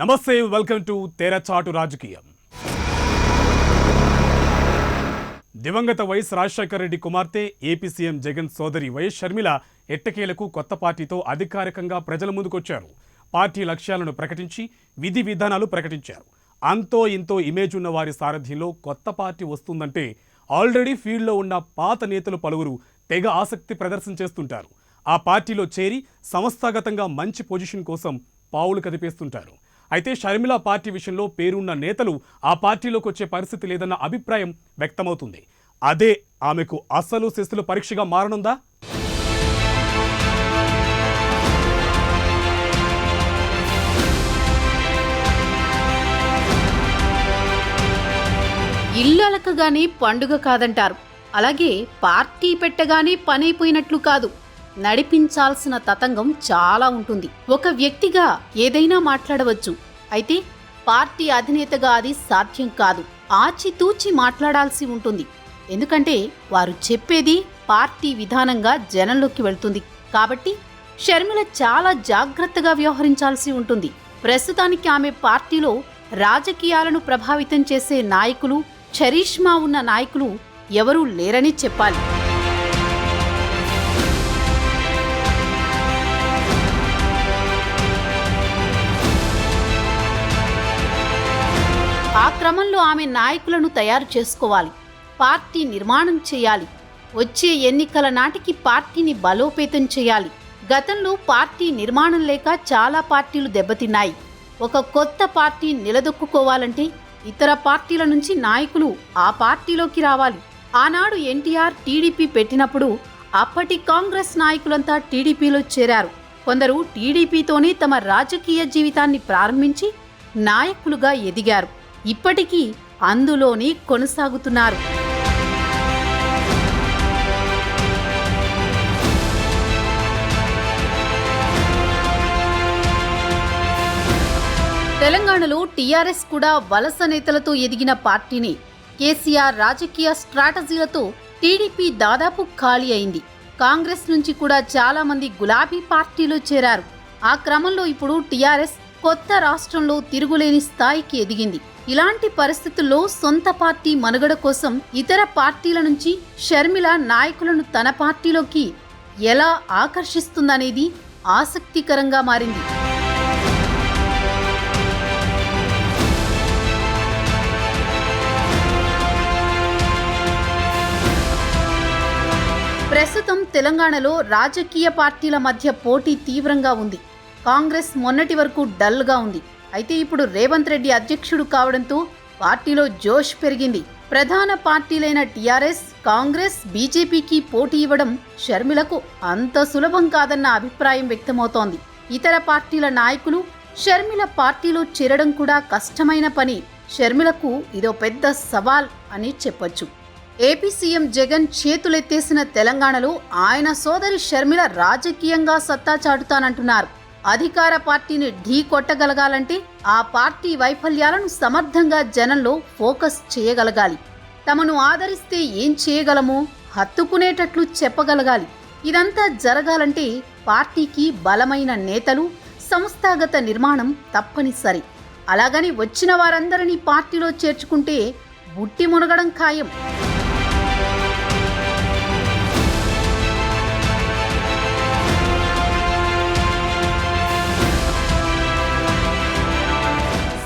నమస్తే, welcome to తెరచాటు రాజకీయం. దివంగత వైఎస్ రాజశేఖర రెడ్డి కుమార్తె ఏపీ సీఎం జగన్ సోదరి వైఎస్ షర్మిల ఎట్టకేలకు కొత్త పార్టీతో అధికారికంగా ప్రజల ముందుకొచ్చారు. పార్టీ లక్ష్యాలను ప్రకటించి విధి విధానాలు ప్రకటించారు. అంతో ఇంతో ఇమేజ్ ఉన్న వారి సారథ్యంలో కొత్త పార్టీ వస్తుందంటే ఆల్రెడీ ఫీల్డ్లో ఉన్న పాత నేతలు పలువురు తెగ ఆసక్తి ప్రదర్శన చేస్తుంటారు. ఆ పార్టీలో చేరి సంస్థాగతంగా మంచి పొజిషన్ కోసం పావులు కదిపేస్తుంటారు. అయితే షర్మిల పార్టీ విషయంలో పేరున్న నేతలు ఆ పార్టీలోకి వచ్చే పరిస్థితి లేదన్న అభిప్రాయం వ్యక్తమవుతుంది. అదే ఆమెకు అసలు శిస్తుల పరీక్షగా మారనుందా? ఇల్లు అలకగానే పండుగ కాదంటారు. అలాగే పార్టీ పెట్టగానే పనైపోయినట్లు కాదు. నడిపించాల్సిన తతంగం చాలా ఉంటుంది. ఒక వ్యక్తిగా ఏదైనా మాట్లాడవచ్చు, అయితే పార్టీ అధినేతగా అది సాధ్యం కాదు. ఆచితూచి మాట్లాడాల్సి ఉంటుంది. ఎందుకంటే వారు చెప్పేది పార్టీ విధానంగా జనంలోకి వెళ్తుంది. కాబట్టి షర్మిల చాలా జాగ్రత్తగా వ్యవహరించాల్సి ఉంటుంది. ప్రస్తుతానికి ఆమె పార్టీలో రాజకీయాలను ప్రభావితం చేసే నాయకులు, చరిష్మా ఉన్న నాయకులు ఎవరూ లేరని చెప్పాలి. ఆ క్రమంలో ఆమె నాయకులను తయారు చేసుకోవాలి, పార్టీ నిర్మాణం చేయాలి. వచ్చే ఎన్నికల నాటికి పార్టీని బలోపేతం చేయాలి. గతంలో పార్టీ నిర్మాణం లేక చాలా పార్టీలు దెబ్బతిన్నాయి. ఒక కొత్త పార్టీ నిలదొక్కుకోవాలంటే ఇతర పార్టీల నుంచి నాయకులు ఆ పార్టీలోకి రావాలి. ఆనాడు ఎన్టీఆర్ టీడీపీ పెట్టినప్పుడు అప్పటి కాంగ్రెస్ నాయకులంతా టీడీపీలో చేరారు. కొందరు టీడీపీతోనే తమ రాజకీయ జీవితాన్ని ప్రారంభించి నాయకులుగా ఎదిగారు. ఇప్పటికీ అందులోనే కొనసాగుతున్నారు. తెలంగాణలో టీఆర్ఎస్ కూడా వలస నేతలతో ఎదిగిన పార్టీని. కేసీఆర్ రాజకీయ స్ట్రాటజీలతో టీడీపీ దాదాపు ఖాళీ అయింది. కాంగ్రెస్ నుంచి కూడా చాలా మంది గులాబీ పార్టీలో చేరారు. ఆ క్రమంలో ఇప్పుడు టీఆర్ఎస్ కొత్త రాష్ట్రంలో తిరుగులేని స్థాయికి ఎదిగింది. ఇలాంటి పరిస్థితుల్లో సొంత పార్టీ మనుగడ కోసం ఇతర పార్టీల నుంచి షర్మిల నాయకులను తన పార్టీలోకి ఎలా ఆకర్షిస్తుందనేది ఆసక్తికరంగా మారింది. ప్రస్తుతం తెలంగాణలో రాజకీయ పార్టీల మధ్య పోటీ తీవ్రంగా ఉంది. కాంగ్రెస్ మొన్నటి వరకు డల్గా ఉంది. అయితే ఇప్పుడు రేవంత్ రెడ్డి అధ్యక్షుడు కావడంతో పార్టీలో జోష్ పెరిగింది. ప్రధాన పార్టీలైన టీఆర్ఎస్, కాంగ్రెస్, బీజేపీకి పోటీ ఇవ్వడం షర్మిలకు అంత సులభం కాదన్న అభిప్రాయం వ్యక్తమవుతోంది. ఇతర పార్టీల నాయకులు షర్మిల పార్టీలో చేరడం కూడా కష్టమైన పని. షర్మిలకు ఇదో పెద్ద సవాల్ అని చెప్పొచ్చు. ఏపీ సీఎం జగన్ చేతులెత్తేసిన తెలంగాణలో ఆయన సోదరి షర్మిల రాజకీయంగా సత్తా చాటుతానంటున్నారు. అధికార పార్టీని ఢీ కొట్టగలగాలంటే ఆ పార్టీ వైఫల్యాలను సమర్థంగా జనంలో ఫోకస్ చేయగలగాలి. తమను ఆదరిస్తే ఏం చేయగలమో హత్తుకునేటట్లు చెప్పగలగాలి. ఇదంతా జరగాలంటే పార్టీకి బలమైన నేతలు, సంస్థాగత నిర్మాణం తప్పనిసరి. అలాగని వచ్చిన వారందరినీ పార్టీలో చేర్చుకుంటే బుట్టి మునగడం ఖాయం.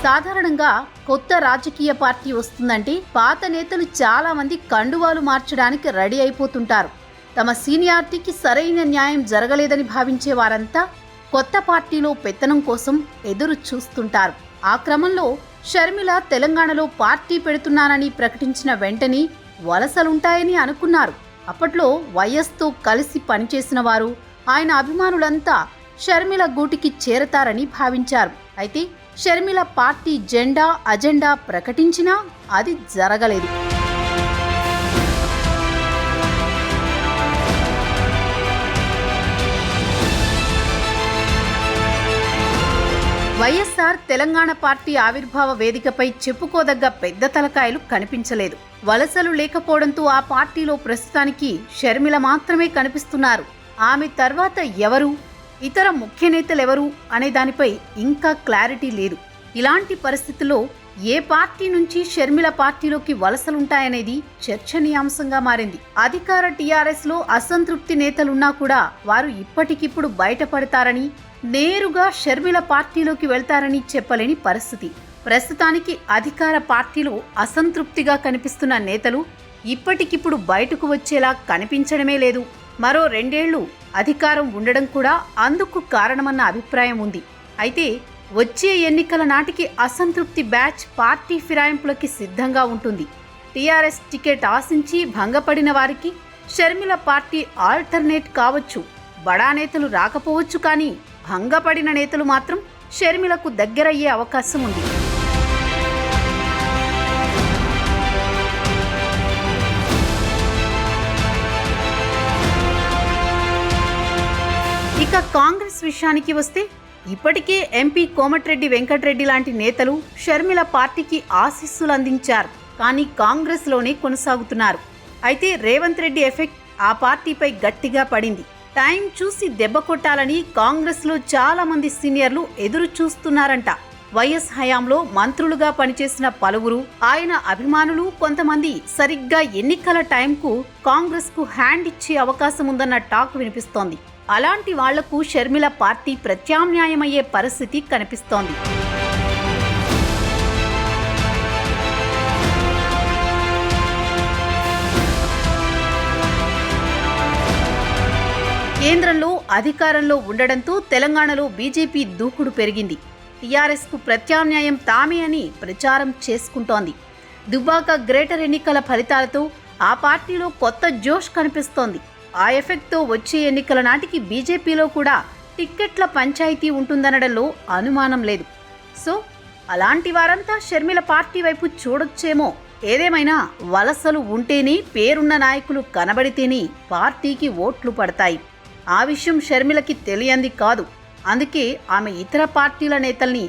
సాధారణంగా కొత్త రాజకీయ పార్టీ వస్తుందంటే పాత నేతలు చాలా మంది కండువాలు మార్చడానికి రెడీ అయిపోతుంటారు. తమ సీనియారిటీకి సరైన న్యాయం జరగలేదని భావించే వారంతా కొత్త పార్టీలో పెత్తనం కోసం ఎదురు చూస్తుంటారు. ఆ క్రమంలో షర్మిల తెలంగాణలో పార్టీ పెడుతున్నానని ప్రకటించిన వెంటనే వలసలుంటాయని అనుకున్నారు. అప్పట్లో వైఎస్తో కలిసి పనిచేసిన వారు, ఆయన అభిమానులంతా షర్మిల గూటికి చేరతారని భావించారు. అయితే షర్మిల పార్టీ జెండా, అజెండా ప్రకటించినా అది జరగలేదు. వైఎస్ఆర్ తెలంగాణ పార్టీ ఆవిర్భావ వేదికపై చెప్పుకోదగ్గ పెద్ద తలకాయలు కనిపించలేదు. వలసలు లేకపోవడంతో ఆ పార్టీలో ప్రస్తుతానికి షర్మిల మాత్రమే కనిపిస్తున్నారు. ఆమె తర్వాత ఎవరు, ఇతర ముఖ్య నేతలెవరు అనే దానిపై ఇంకా క్లారిటీ లేదు. ఇలాంటి పరిస్థితుల్లో ఏ పార్టీ నుంచి షర్మిల పార్టీలోకి వలసలుంటాయనేది చర్చనీయాంశంగా మారింది. అధికార టీఆర్ఎస్లో అసంతృప్తి నేతలున్నా కూడా వారు ఇప్పటికిప్పుడు బయటపడతారని, నేరుగా షర్మిల పార్టీలోకి వెళ్తారని చెప్పలేని పరిస్థితి. ప్రస్తుతానికి అధికార పార్టీలో అసంతృప్తిగా కనిపిస్తున్న నేతలు ఇప్పటికిప్పుడు బయటకు వచ్చేలా కనిపించడమే లేదు. మరో 2 ఏళ్లు అధికారం ఉండడం కూడా అందుకు కారణమన్న అభిప్రాయం ఉంది. అయితే వచ్చే ఎన్నికల నాటికి అసంతృప్తి బ్యాచ్ పార్టీ ఫిరాయింపులకి సిద్ధంగా ఉంటుంది. టీఆర్ఎస్ టికెట్ ఆశించి భంగపడిన వారికి షర్మిల పార్టీ ఆల్టర్నేట్ కావచ్చు. బడా నేతలు రాకపోవచ్చు, కానీ భంగపడిన నేతలు మాత్రం షర్మిలకు దగ్గరయ్యే అవకాశం ఉంది. ఇక కాంగ్రెస్ విషయానికి వస్తే ఇప్పటికే ఎంపీ కోమటిరెడ్డి వెంకటరెడ్డి లాంటి నేతలు షర్మిల పార్టీకి ఆశీస్సులు అందించారు, కానీ కాంగ్రెస్లోనే కొనసాగుతున్నారు. అయితే రేవంత్ రెడ్డి ఎఫెక్ట్ ఆ పార్టీపై గట్టిగా పడింది. టైం చూసి దెబ్బ కొట్టాలని కాంగ్రెస్లో చాలా మంది సీనియర్లు ఎదురు చూస్తున్నారంట. వైఎస్ హయాంలో మంత్రులుగా పనిచేసిన పలువురు, ఆయన అభిమానులు కొంతమంది సరిగ్గా ఎన్నికల టైంకు కాంగ్రెస్కు హ్యాండ్ ఇచ్చే అవకాశం ఉందన్న టాక్ వినిపిస్తోంది. అలాంటి వాళ్లకు షర్మిల పార్టీ ప్రత్యామ్నాయమయ్యే పరిస్థితి కనిపిస్తోంది. కేంద్రంలో అధికారంలో ఉండడంతో తెలంగాణలో బీజేపీ దూకుడు పెరిగింది. టీఆర్ఎస్కు ప్రత్యామ్నాయం తామే అని ప్రచారం చేసుకుంటోంది. దుబ్బాక గ్రేటర్ ఎన్నికల ఫలితాలతో ఆ పార్టీలో కొత్త జోష్ కనిపిస్తోంది. ఆ ఎఫెక్ట్తో వచ్చే ఎన్నికల నాటికి బీజేపీలో కూడా టిక్కెట్ల పంచాయతీ ఉంటుందనడంలో అనుమానం లేదు. సో అలాంటి వారంతా షర్మిల పార్టీ వైపు చూడొచ్చేమో. ఏదేమైనా వలసలు ఉంటేనే, పేరున్న నాయకులు కనబడితేనే పార్టీకి ఓట్లు పడతాయి. ఆ విషయం షర్మిలకి తెలియంది కాదు. అందుకే ఆమె ఇతర పార్టీల నేతల్ని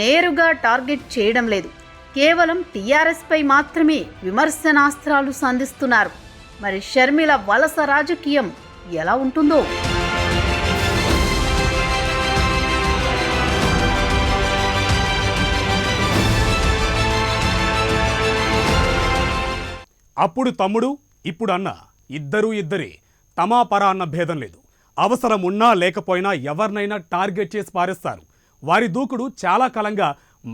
నేరుగా టార్గెట్ చేయడం లేదు. కేవలం టీఆర్ఎస్పై మాత్రమే విమర్శనాస్త్రాలు సంధిస్తున్నారు. మరి షర్మిల వలస రాజకీయం ఎలా ఉంటుందో? అప్పుడు తమ్ముడు, ఇప్పుడు అన్న, ఇద్దరే. తమా పరా అన్న భేదం లేదు. అవసరం ఉన్నా లేకపోయినా ఎవరినైనా టార్గెట్ చేసి పారేస్తారు. వారి దూకుడు చాలా కాలంగా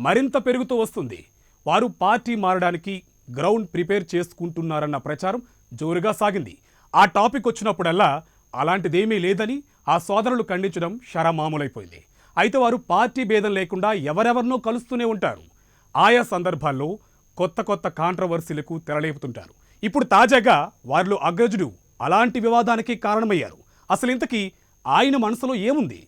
మరింత పెరుగుతూ వస్తుంది. వారు పార్టీ మారడానికి గ్రౌండ్ ప్రిపేర్ చేసుకుంటున్నారన్న ప్రచారం జోరుగా సాగింది. ఆ టాపిక్ వచ్చినప్పుడల్లా అలాంటిదేమీ లేదని ఆ సోదరులు ఖండించడం షరమామూలైపోయింది. అయితే వారు పార్టీ భేదం లేకుండా ఎవరెవరినో కలుస్తూనే ఉంటారు. ఆయా సందర్భాల్లో కొత్త కాంట్రవర్సీలకు తెరలేపుతుంటారు. ఇప్పుడు తాజాగా వారిలో అగ్రజుడు అలాంటి వివాదానికి కారణమయ్యారు. అసలు ఇంతకీ ఆయన మనసులో ఏముంది?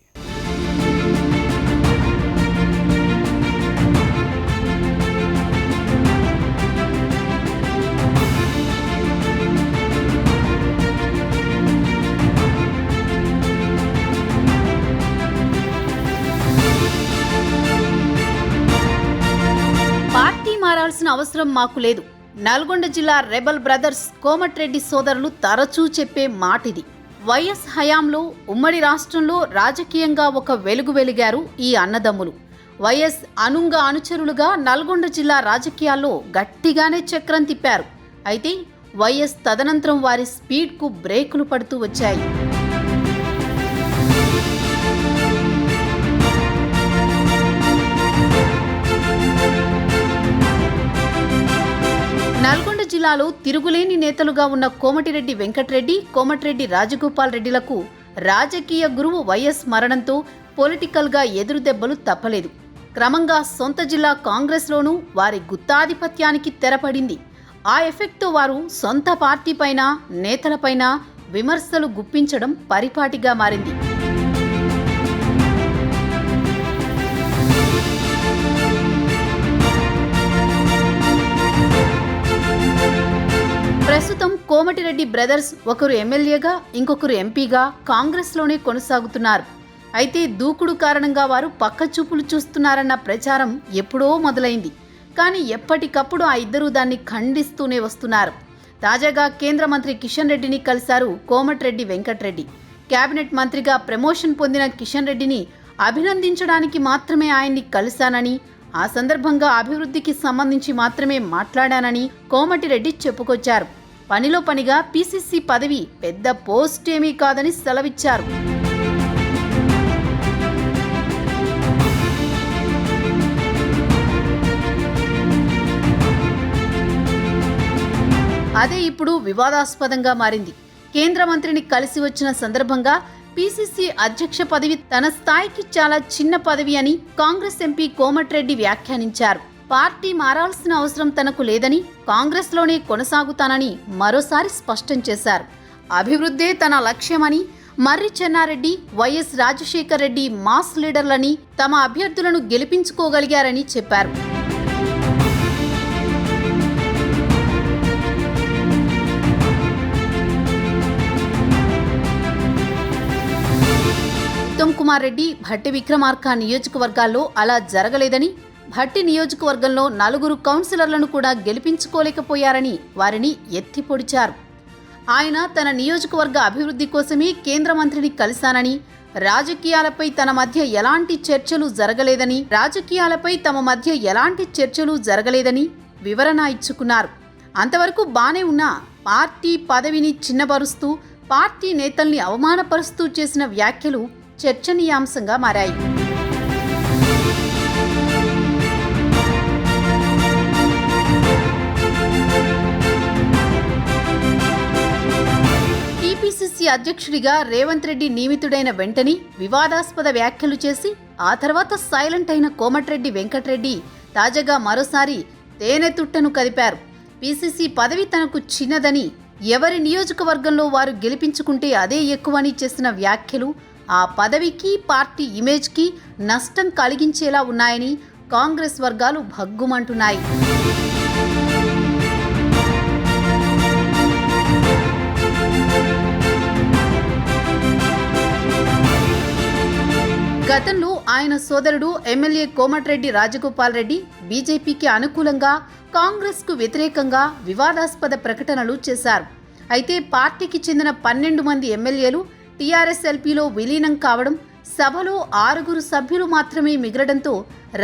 పార్టీ మారాల్సిన అవసరం మాకు లేదు. నల్గొండ జిల్లా రెబల్ బ్రదర్స్ కోమటిరెడ్డి సోదరులు తరచూ చెప్పే మాటిది. వైఎస్ హయాంలో ఉమ్మడి రాష్ట్రంలో రాజకీయంగా ఒక వెలుగు వెలిగారు ఈ అన్నదమ్ములు. వైఎస్ అనుచరులుగా నల్గొండ జిల్లా రాజకీయాల్లో గట్టిగానే చక్రం తిప్పారు. అయితే వైఎస్ తదనంతరం వారి స్పీడ్కు బ్రేకులు పడుతూ వచ్చాయి. నల్గొండ జిల్లాలో తిరుగులేని నేతలుగా ఉన్న కోమటిరెడ్డి వెంకటరెడ్డి, కోమటిరెడ్డి రాజగోపాల్ రెడ్డిలకు రాజకీయ గురువు వైఎస్ మరణంతో పొలిటికల్గా ఎదురుదెబ్బలు తప్పలేదు. క్రమంగా సొంత జిల్లా కాంగ్రెస్లోనూ వారి గుత్తాధిపత్యానికి తెరపడింది. ఆ ఎఫెక్ట్తో వారు సొంత పార్టీపైన, నేతలపైన విమర్శలు గుప్పించడం పరిపాటిగా మారింది. ప్రస్తుతం కోమటిరెడ్డి బ్రదర్స్ ఒకరు ఎమ్మెల్యేగా, ఇంకొకరు ఎంపీగా కాంగ్రెస్లోనే కొనసాగుతున్నారు. అయితే దూకుడు కారణంగా వారు పక్కచూపులు చూస్తున్నారన్న ప్రచారం ఎప్పుడో మొదలైంది. కానీ ఎప్పటికప్పుడు ఆ ఇద్దరూ దాన్ని ఖండిస్తూనే వస్తున్నారు. తాజాగా కేంద్ర మంత్రి కిషన్ రెడ్డిని కలిశారు కోమటిరెడ్డి వెంకటరెడ్డి. కేబినెట్ మంత్రిగా ప్రమోషన్ పొందిన కిషన్ రెడ్డిని అభినందించడానికి మాత్రమే ఆయన్ని కలిశానని, ఆ సందర్భంగా అభివృద్ధికి సంబంధించి మాత్రమే మాట్లాడానని కోమటిరెడ్డి చెప్పుకొచ్చారు. పనిలో పనిగా పీసీసీ పదవి పెద్ద పోస్ట్ ఏమీ కాదని సెలవిచ్చారు. అదే ఇప్పుడు వివాదాస్పదంగా మారింది. కేంద్ర మంత్రిని కలిసి వచ్చిన సందర్భంగా పీసీసీ అధ్యక్ష పదవి తన స్థాయికి చాలా చిన్న పదవి అని కాంగ్రెస్ ఎంపీ కోమటిరెడ్డి వ్యాఖ్యానించారు. పార్టీ మారాల్సిన అవసరం తనకు లేదని, కాంగ్రెస్లోనే కొనసాగుతానని మరోసారి స్పష్టం చేశారు. అభివృద్ధే తన లక్ష్యమని, మర్రి చెన్నారెడ్డి, వైఎస్ రాజశేఖర్ రెడ్డి మాస్ లీడర్లని, తమ అభ్యర్థులను గెలిపించుకోగలిగారని చెప్పారు. ఉత్తమ్ కుమార్ రెడ్డి, భట్టి విక్రమార్క నియోజకవర్గాల్లో అలా జరగలేదని, భట్టి నియోజకవర్గంలో 4 కౌన్సిలర్లను కూడా గెలిపించుకోలేకపోయారని వారిని ఎత్తిపొడిచారు. ఆయన తన నియోజకవర్గ అభివృద్ధి కోసమే కేంద్ర మంత్రిని కలిశానని, రాజకీయాలపై తమ మధ్య ఎలాంటి చర్చలు జరగలేదని వివరణ ఇచ్చుకున్నారు. అంతవరకు బానే ఉన్నా పార్టీ పదవిని చిన్నబరుస్తూ, పార్టీ నేతల్ని అవమానపరుస్తూ చేసిన వ్యాఖ్యలు చర్చనీయాంశంగా మారాయి. టీపీసీసీ అధ్యక్షుడిగా రేవంత్ రెడ్డి నియమితుడైన వెంటనే వివాదాస్పద వ్యాఖ్యలు చేసి ఆ తర్వాత సైలెంట్ అయిన కోమటిరెడ్డి వెంకటరెడ్డి తాజాగా మరోసారి తేనెతుట్టను కదిపారు. పీసీసీ పదవి తనకు చిన్నదని, ఎవరి నియోజకవర్గంలో వారు గెలిపించుకుంటే అదే ఎక్కువని చేసిన వ్యాఖ్యలు ఆ పదవికి, పార్టీ ఇమేజ్కి నష్టం కలిగించేలా ఉన్నాయని కాంగ్రెస్ వర్గాలు భగ్గుమంటున్నాయి. గతంలో ఆయన సోదరుడు ఎమ్మెల్యే కోమటిరెడ్డి రాజగోపాల్ రెడ్డి బీజేపీకి అనుకూలంగా, కాంగ్రెస్కు వ్యతిరేకంగా వివాదాస్పద ప్రకటనలు చేశారు. అయితే పార్టీకి చెందిన 12 మంది ఎమ్మెల్యేలు టీఆర్ఎస్ ఎల్పీలో విలీనం కావడం, సభలో 6 సభ్యులు మాత్రమే మిగలడంతో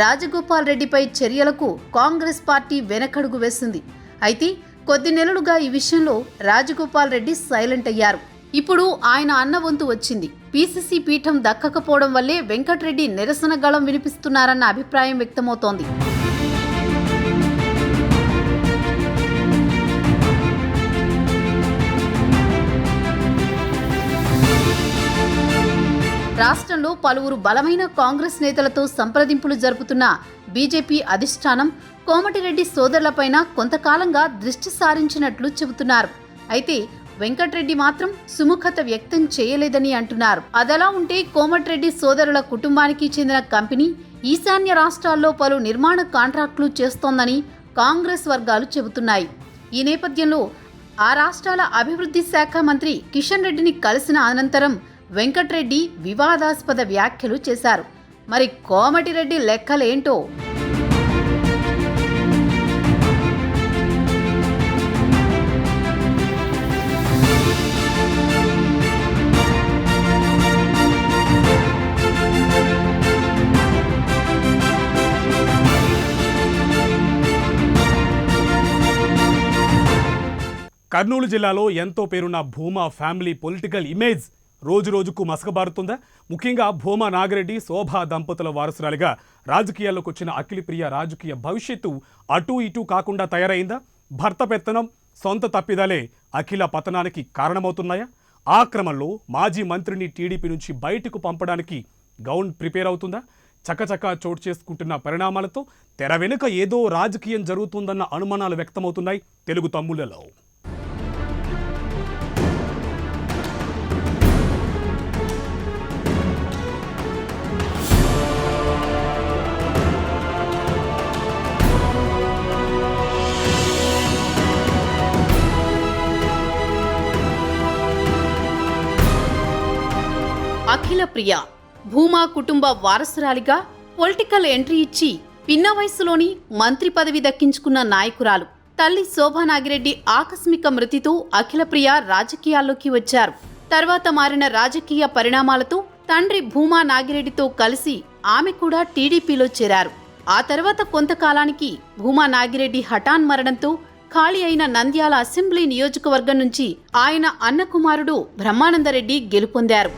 రాజగోపాల్ రెడ్డిపై చర్యలకు కాంగ్రెస్ పార్టీ వెనకడుగు వేసింది. అయితే కొద్ది నెలలుగా ఈ విషయంలో రాజగోపాల్ రెడ్డి సైలెంట్ అయ్యారు. ఇప్పుడు ఆయన అన్న వంతు వచ్చింది. పీసీసీ పీఠం దక్కకపోవడం వల్లే వెంకటరెడ్డి నిరసన గళం వినిపిస్తున్నారన్న అభిప్రాయం వ్యక్తమవుతోంది. రాష్ట్రంలో పలువురు బలమైన కాంగ్రెస్ నేతలతో సంప్రదింపులు జరుపుతున్న బీజేపీ అధిష్టానం కోమటిరెడ్డి సోదరులపైన కొంతకాలంగా దృష్టి సారించినట్లు చెబుతున్నారు. అయితే వెంకటరెడ్డి మాత్రం సుముఖత వ్యక్తం చేయలేదని అంటున్నారు. అదలా ఉంటే కోమటిరెడ్డి సోదరుల కుటుంబానికి చెందిన కంపెనీ ఈశాన్య రాష్ట్రాల్లో పలు నిర్మాణ కాంట్రాక్టులు చేస్తోందని కాంగ్రెస్ వర్గాలు చెబుతున్నాయి. ఈ నేపథ్యంలో ఆ రాష్ట్రాల అభివృద్ధి శాఖ మంత్రి కిషన్ రెడ్డిని కలిసిన అనంతరం వెంకటరెడ్డి వివాదాస్పద వ్యాఖ్యలు చేశారు. మరి కోమటిరెడ్డి లెక్కలేంటో? కర్నూలు జిల్లాలో ఎంతో పేరున్న భూమా ఫ్యామిలీ పొలిటికల్ ఇమేజ్ రోజురోజుకు మసకబారుతుందా? ముఖ్యంగా భూమా నాగిరెడ్డి, శోభా దంపతుల వారసురాలిగా రాజకీయాల్లోకి వచ్చిన అఖిలప్రియ రాజకీయ భవిష్యత్తు అటూ ఇటూ కాకుండా తయారైందా? భర్త పెత్తనం, సొంత తప్పిదాలే అఖిల పతనానికి కారణమవుతున్నాయా? ఆ క్రమంలో మాజీ మంత్రిని టీడీపీ నుంచి బయటకు పంపడానికి గౌన్ ప్రిపేర్ అవుతుందా? చకచకా చోటు చేసుకుంటున్న పరిణామాలతో తెర వెనుక ఏదో రాజకీయం జరుగుతుందన్న అనుమానాలు వ్యక్తమవుతున్నాయి తెలుగు తమ్ముళ్లలో. అఖిలప్రియ భూమా కుటుంబ వారసురాలిగా పొలిటికల్ ఎంట్రీ ఇచ్చి పిన్న వయసులోని మంత్రి పదవి దక్కించుకున్న నాయకురాలు. తల్లి శోభా నాగిరెడ్డి ఆకస్మిక మృతితో అఖిలప్రియ రాజకీయాల్లోకి వచ్చారు. తర్వాత మారిన రాజకీయ పరిణామాలతో తండ్రి భూమా నాగిరెడ్డితో కలిసి ఆమె కూడా టీడీపీలో చేరారు. ఆ తర్వాత కొంతకాలానికి భూమా నాగిరెడ్డి హఠాన్ మరణంతో ఖాళీ అయిన నంద్యాల అసెంబ్లీ నియోజకవర్గం నుంచి ఆయన అన్న కుమారుడు బ్రహ్మానందరెడ్డి గెలుపొందారు.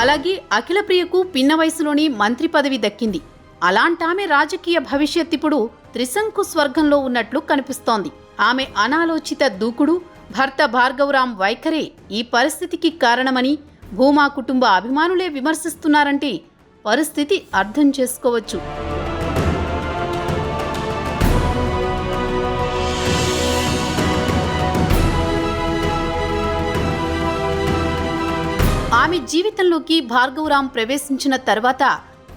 అలాగే అఖిలప్రియకు పిన్న వయసులోని మంత్రి పదవి దక్కింది. అలాంటామె రాజకీయ భవిష్యత్ ఇప్పుడు త్రిశంకు స్వర్గంలో ఉన్నట్లు కనిపిస్తోంది. ఆమె అనాలోచిత దూకుడు, భర్త భార్గవరాం వైఖరే ఈ పరిస్థితికి కారణమని భూమా కుటుంబ అభిమానులే విమర్శిస్తున్నారంటే పరిస్థితి అర్థం చేసుకోవచ్చు. ఆమె జీవితంలోకి భార్గవరాం ప్రవేశించిన తర్వాత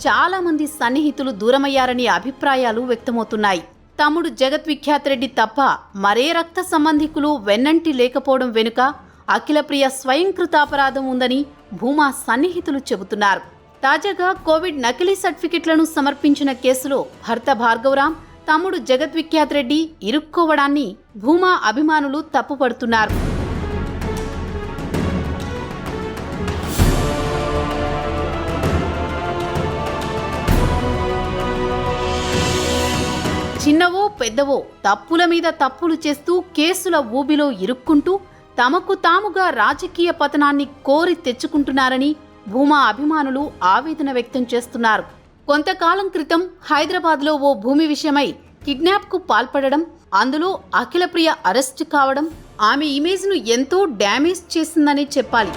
చాలా మంది సన్నిహితులు దూరమయ్యారనే అభిప్రాయాలు వ్యక్తమవుతున్నాయి. తమ్ముడు జగద్విఖ్యాత్ రెడ్డి తప్ప మరే రక్త సంబంధికులు వెన్నంటి లేకపోవడం వెనుక అఖిలప్రియ స్వయంకృతాపరాధం ఉందని భూమా సన్నిహితులు చెబుతున్నారు. తాజాగా కోవిడ్ నకిలీ సర్టిఫికెట్లను సమర్పించిన కేసులో భర్త భార్గవరాం, తమ్ముడు జగద్విఖ్యాత్ రెడ్డి ఇరుక్కోవడాన్ని భూమా అభిమానులు తప్పుపడుతున్నారు. చిన్నవో పెద్దవో తప్పుల మీద తప్పులు చేస్తూ కేసుల ఊబిలో ఇరుక్కుంటూ తమకు తాముగా రాజకీయ పతనాన్ని కోరి తెచ్చుకుంటున్నారని భూమా అభిమానులు ఆవేదన వ్యక్తం చేస్తున్నారు. కొంతకాలం క్రితం హైదరాబాద్లో ఓ భూమి విషయమై కిడ్నాప్కు పాల్పడడం, అందులో అఖిలప్రియ అరెస్టు కావడం ఆమె ఇమేజ్ను ఎంతో డ్యామేజ్ చేసిందనే చెప్పాలి.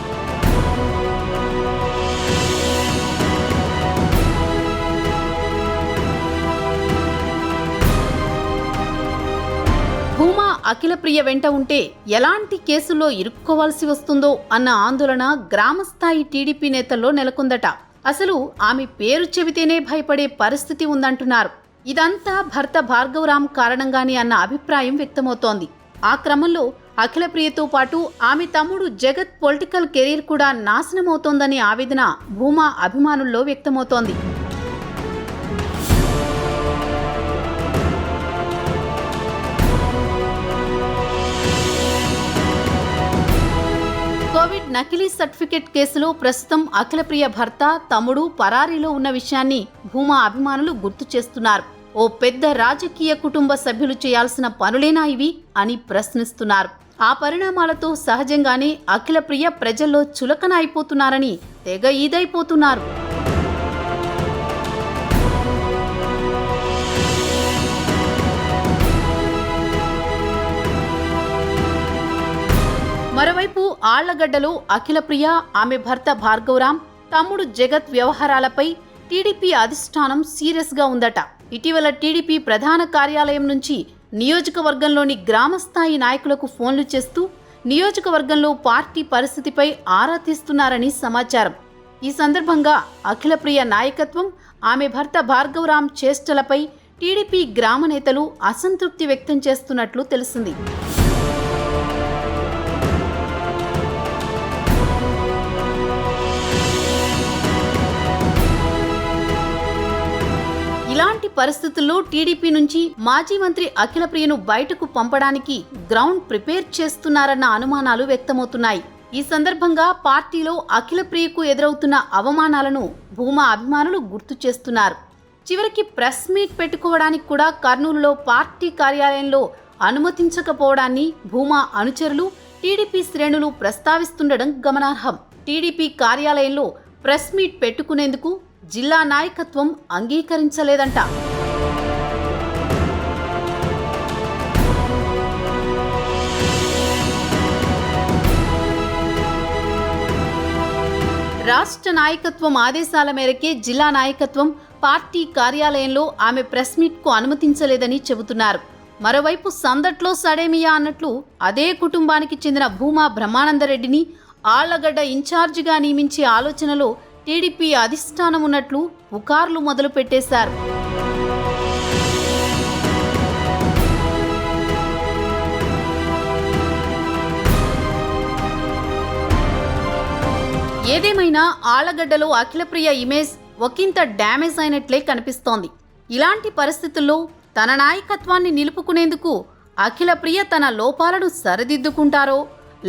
భూమా అఖిలప్రియ వెంట ఉంటే ఎలాంటి కేసుల్లో ఇరుక్కోవాల్సి వస్తుందో అన్న ఆందోళన గ్రామస్థాయి టీడీపీ నేతల్లో నెలకొందట. అసలు ఆమె పేరు చెబితేనే భయపడే పరిస్థితి ఉందంటున్నారు. ఇదంతా భర్త భార్గవరాం కారణంగానే అన్న అభిప్రాయం వ్యక్తమవుతోంది. ఆ క్రమంలో అఖిలప్రియతో పాటు ఆమె తమ్ముడు జగత్ పొలిటికల్ కెరీర్ కూడా నాశనమవుతోందనే ఆవేదన భూమా అభిమానుల్లో వ్యక్తమవుతోంది. కోవిడ్ నకిలీ సర్టిఫికెట్ కేసులో ప్రస్తుతం అఖిలప్రియ భర్త, తమ్ముడు పరారీలో ఉన్న విషయాన్ని భూమా అభిమానులు గుర్తు చేస్తున్నారు. ఓ పెద్ద రాజకీయ కుటుంబ సభ్యులు చేయాల్సిన పనులేనా ఇవి అని ప్రశ్నిస్తున్నారు. ఆ పరిణామాలతో సహజంగానే అఖిలప్రియ ప్రజల్లో చులకన అయిపోతున్నారని తెగ ఈదైపోతున్నారు. మరోవైపు ఆళ్లగడ్డలో అఖిలప్రియ, ఆమె భర్త భార్గవరాం, తమ్ముడు జగత్ వ్యవహారాలపై టీడీపీ అధిష్టానం సీరియస్గా ఉందట. ఇటీవల టీడీపీ ప్రధాన కార్యాలయం నుంచి నియోజకవర్గంలోని గ్రామస్థాయి నాయకులకు ఫోన్లు చేస్తూ నియోజకవర్గంలో పార్టీ పరిస్థితిపై ఆరా తీస్తున్నారని సమాచారం. ఈ సందర్భంగా అఖిలప్రియ నాయకత్వం, ఆమె భర్త భార్గవరాం చేష్టలపై టీడీపీ గ్రామ నేతలు అసంతృప్తి వ్యక్తం చేస్తున్నట్లు తెలిసింది. ఇలాంటి పరిస్థితుల్లో టీడీపీ నుంచి మాజీ మంత్రి అఖిలప్రియను బయటకు పంపడానికి గ్రౌండ్ ప్రిపేర్ చేస్తున్నారన్న అనుమానాలు వ్యక్తమవుతున్నాయి. ఈ సందర్భంగా పార్టీలో అఖిలప్రియకు ఎదురవుతున్న అవమానాలను భూమా అభిమానులు గుర్తు చేస్తున్నారు. చివరికి ప్రెస్ మీట్ పెట్టుకోవడానికి కూడా కర్నూలులో పార్టీ కార్యాలయంలో అనుమతించకపోవడాన్ని భూమా అనుచరులు, టీడీపీ శ్రేణులు ప్రస్తావిస్తుండడం గమనార్హం. టీడీపీ కార్యాలయంలో ప్రెస్ మీట్ పెట్టుకునేందుకు జిల్లా నాయకత్వం అంగీకరించలేదంట. రాష్ట్ర నాయకత్వం ఆదేశాల మేరకే జిల్లా నాయకత్వం పార్టీ కార్యాలయంలో ఆమె ప్రెస్ మీట్కు అనుమతించలేదని చెబుతున్నారు. మరోవైపు సందట్లో సడేమియా అన్నట్లు అదే కుటుంబానికి చెందిన భూమా బ్రహ్మానందరెడ్డిని ఆళ్లగడ్డ ఇన్ఛార్జిగా నియమించే ఆలోచనలో టీడీపీ అధిష్టానం ఉన్నట్లు పుకార్లు మొదలు పెట్టేశారు. ఏదేమైనా ఆళ్లగడ్డలో అఖిలప్రియ ఇమేజ్ ఒకంత డ్యామేజ్ అయినట్లే కనిపిస్తోంది. ఇలాంటి పరిస్థితుల్లో తన నాయకత్వాన్ని నిలుపుకునేందుకు అఖిలప్రియ తన లోపాలను సరిదిద్దుకుంటారో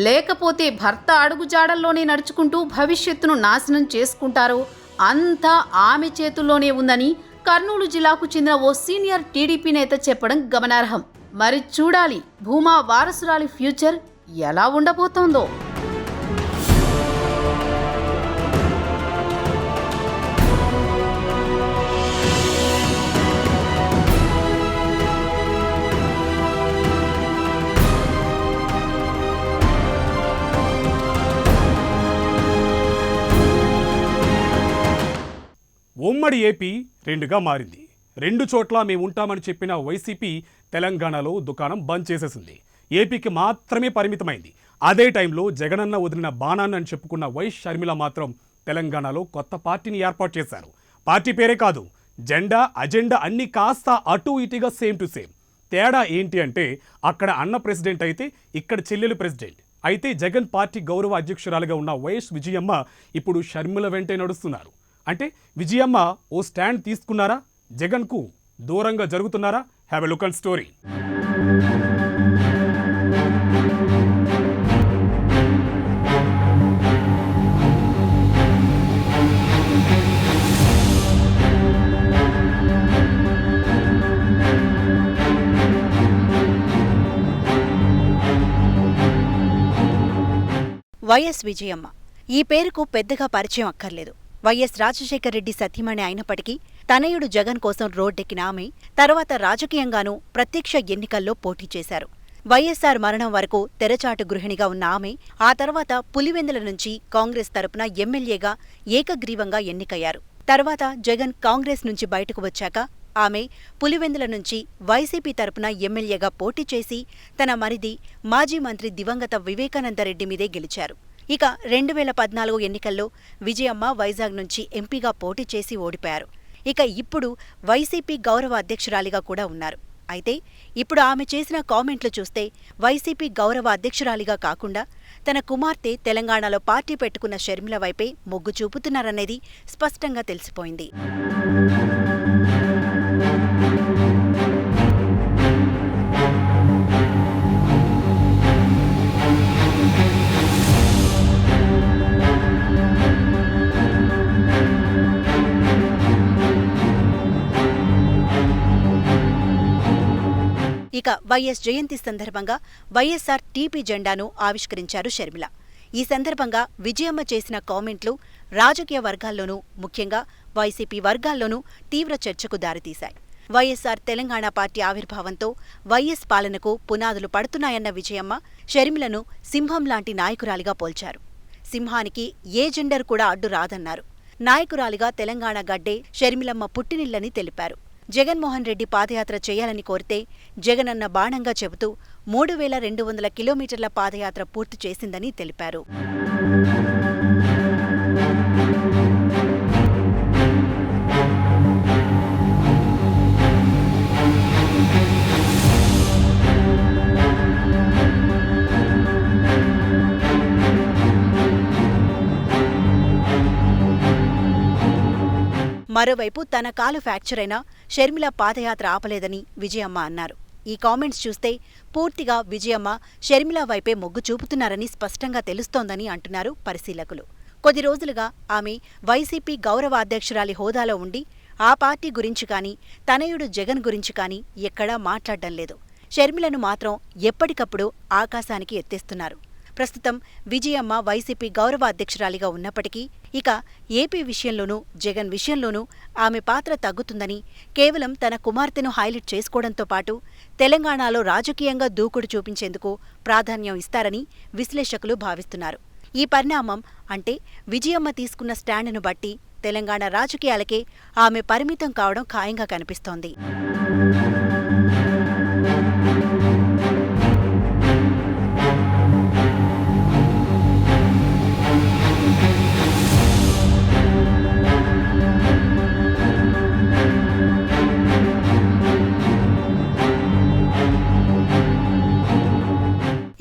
లేకపోతే భర్త అడుగుజాడల్లోనే నడుచుకుంటూ భవిష్యత్తును నాశనం చేసుకుంటారో అంతా ఆమె చేతుల్లోనే ఉందని కర్నూలు జిల్లాకు చెందిన ఓ సీనియర్ టీడీపీ నేత చెప్పడం గమనార్హం. మరి చూడాలి భూమా వారసురాలి ఫ్యూచర్ ఎలా ఉండబోతోందో. ఉమ్మడి ఏపీ రెండుగా మారింది. రెండు చోట్ల మేము ఉంటామని చెప్పిన వైసీపీ తెలంగాణలో దుకాణం బంద్ చేసేసింది. ఏపీకి మాత్రమే పరిమితమైంది. అదే టైంలో జగనన్న వదిలిన బాణాన్ని అని చెప్పుకున్న వైఎస్ షర్మిల మాత్రం తెలంగాణలో కొత్త పార్టీని ఏర్పాటు చేశారు. పార్టీ పేరే కాదు, జెండా అజెండా అన్ని కాస్త అటు ఇటుగా సేమ్ టు సేమ్. తేడా ఏంటి అంటే అక్కడ అన్న ప్రెసిడెంట్ అయితే ఇక్కడ చెల్లెలు ప్రెసిడెంట్. అయితే జగన్ పార్టీ గౌరవ అధ్యక్షురాలుగా ఉన్న వైఎస్ విజయమ్మ ఇప్పుడు షర్మిల వెంటే నడుస్తున్నారు. అంటే విజయమ్మ ఓ స్టాండ్ తీసుకున్నారా? జగన్కు దూరంగా జరుగుతున్నారా? Have a look and story. YS Vijayamma ఈ పేరుకు పెద్దగా పరిచయం అక్కర్లేదు. వైఎస్ రాజశేఖర్ రెడ్డి సతీమణి అయినప్పటికీ తనయుడు జగన్ కోసం రోడ్డెక్కిన ఆమె తర్వాత రాజకీయంగానూ ప్రత్యక్ష ఎన్నికల్లో పోటీ చేశారు. వైఎస్సార్ మరణం వరకు తెరచాటు గృహిణిగా ఉన్న ఆమె ఆ తర్వాత పులివెందుల నుంచి కాంగ్రెస్ తరపున ఎమ్మెల్యేగా ఏకగ్రీవంగా ఎన్నికయ్యారు. తర్వాత జగన్ కాంగ్రెస్ నుంచి బయటకు వచ్చాక ఆమె పులివెందుల నుంచి వైసీపీ తరపున ఎమ్మెల్యేగా పోటీ చేసి తన మరిది మాజీ మంత్రి దివంగత వివేకానందరెడ్డి మీదే గెలిచారు. ఇక 2014 ఎన్నికల్లో విజయమ్మ వైజాగ్ నుంచి ఎంపీగా పోటీ చేసి ఓడిపోయారు. ఇక ఇప్పుడు వైసీపీ గౌరవ అధ్యక్షురాలిగా కూడా ఉన్నారు. అయితే ఇప్పుడు ఆమె చేసిన కామెంట్లు చూస్తే వైసీపీ గౌరవ అధ్యక్షురాలిగా కాకుండా తన కుమార్తె తెలంగాణలో పార్టీ పెట్టుకున్న షర్మిల వైపే మొగ్గు చూపుతున్నారనేది స్పష్టంగా తెలిసిపోయింది. ఇక వైఎస్ జయంతి సందర్భంగా వైఎస్సార్ టీపీ జెండాను ఆవిష్కరించారు షర్మిల. ఈ సందర్భంగా విజయమ్మ చేసిన కామెంట్లు రాజకీయ వర్గాల్లోనూ ముఖ్యంగా వైసీపీ వర్గాల్లోనూ తీవ్ర చర్చకు దారితీశాయి. వైఎస్సార్ తెలంగాణ పార్టీ ఆవిర్భావంతో వైఎస్ పాలనకు పునాదులు పడుతున్నాయన్న విజయమ్మ షర్మిలను సింహం లాంటి నాయకురాలిగా పోల్చారు. సింహానికి ఏ జెండర్ కూడా అడ్డు రాదన్నారు. నాయకురాలిగా తెలంగాణ గడ్డే షర్మిలమ్మ పుట్టినిల్లని తెలిపారు. జగన్మోహన్ రెడ్డి పాదయాత్ర చేయాలని కోరితే జగనన్న బాణంగా చెబుతూ 3200 కిలోమీటర్ల పాదయాత్ర పూర్తి చేసిందని తెలిపారు. మరోవైపు తన కాలు ఫ్రాక్చర్ అయినా షర్మిల పాదయాత్ర ఆపలేదని విజయమ్మ అన్నారు. ఈ కామెంట్స్ చూస్తే పూర్తిగా విజయమ్మ షర్మిల వైపే మొగ్గు చూపుతున్నారని స్పష్టంగా తెలుస్తోందని అంటున్నారు పరిశీలకులు. కొద్ది రోజులుగా ఆమె వైసీపీ గౌరవ అధ్యక్షురాలి హోదాలో ఉండి ఆ పార్టీ గురించి కానీ తనయుడు జగన్ గురించి కానీ ఎక్కడా మాట్లాడడం లేదు. షర్మిలను మాత్రం ఎప్పటికప్పుడు ఆకాశానికి ఎత్తేస్తున్నారు. ప్రస్తుతం విజయమ్మ వైసీపీ గౌరవ అధ్యక్షురాలిగా ఉన్నప్పటికీ ఇక ఏపీ విషయంలోనూ జగన్ విషయంలోనూ ఆమె పాత్ర తగ్గుతుందని, కేవలం తన కుమార్తెను హైలైట్ చేసుకోవడంతో పాటు తెలంగాణలో రాజకీయంగా దూకుడు చూపించేందుకు ప్రాధాన్యం ఇస్తారని విశ్లేషకులు భావిస్తున్నారు. ఈ పరిణామం అంటే విజయమ్మ తీసుకున్న స్టాండును బట్టి తెలంగాణ రాజకీయాలకే ఆమె పరిమితం కావడం ఖాయంగా కనిపిస్తోంది.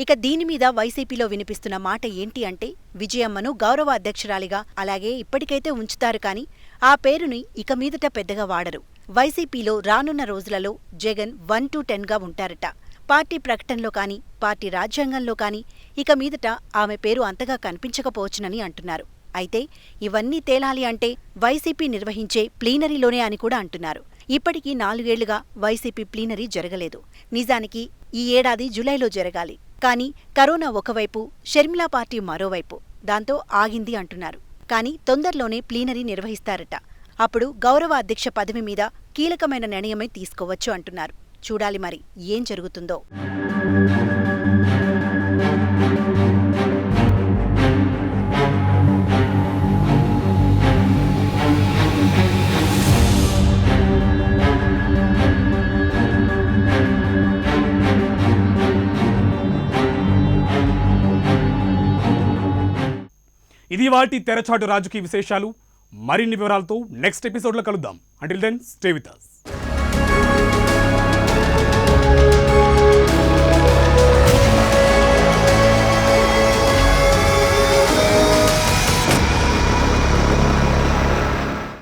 ఇక దీనిమీద వైసీపీలో వినిపిస్తున్న మాట ఏంటి అంటే విజయమ్మను గౌరవ అధ్యక్షురాలిగా అలాగే ఇప్పటికైతే ఉంచుతారు కానీ ఆ పేరుని ఇక మీదట పెద్దగా వాడరు. వైసీపీలో రానున్న రోజులలో జగన్ 1 to 10గా ఉంటారట. పార్టీ ప్రకటనలో కానీ పార్టీ రాజ్యాంగంలో కానీ ఇక మీదట ఆమె పేరు అంతగా కనిపించకపోవచ్చునని అంటున్నారు. అయితే ఇవన్నీ తేలాలి అంటే వైసీపీ నిర్వహించే ప్లీనరీలోనే అని కూడా అంటున్నారు. ఇప్పటికీ 4 ఏళ్లుగా వైసీపీ ప్లీనరీ జరగలేదు. నిజానికి ఈ ఏడాది జులైలో జరగాలి. కానీ కరోనా ఒకవైపు, షర్మిలా పార్టీ మరోవైపు, దాంతో ఆగింది అంటున్నారు. కానీ తొందరలోనే ప్లీనరీ నిర్వహిస్తారట. అప్పుడు గౌరవ అధ్యక్ష పదవి మీద కీలకమైన నిర్ణయమే తీసుకోవచ్చు అంటున్నారు. చూడాలి మరి ఏం జరుగుతుందో. ఇది వాటి తెరచాటు రాజకీయ విశేషాలు. మరిన్ని వివరాలతో నెక్స్ట్ ఎపిసోడ్లో కలుద్దాం. Until then stay with us.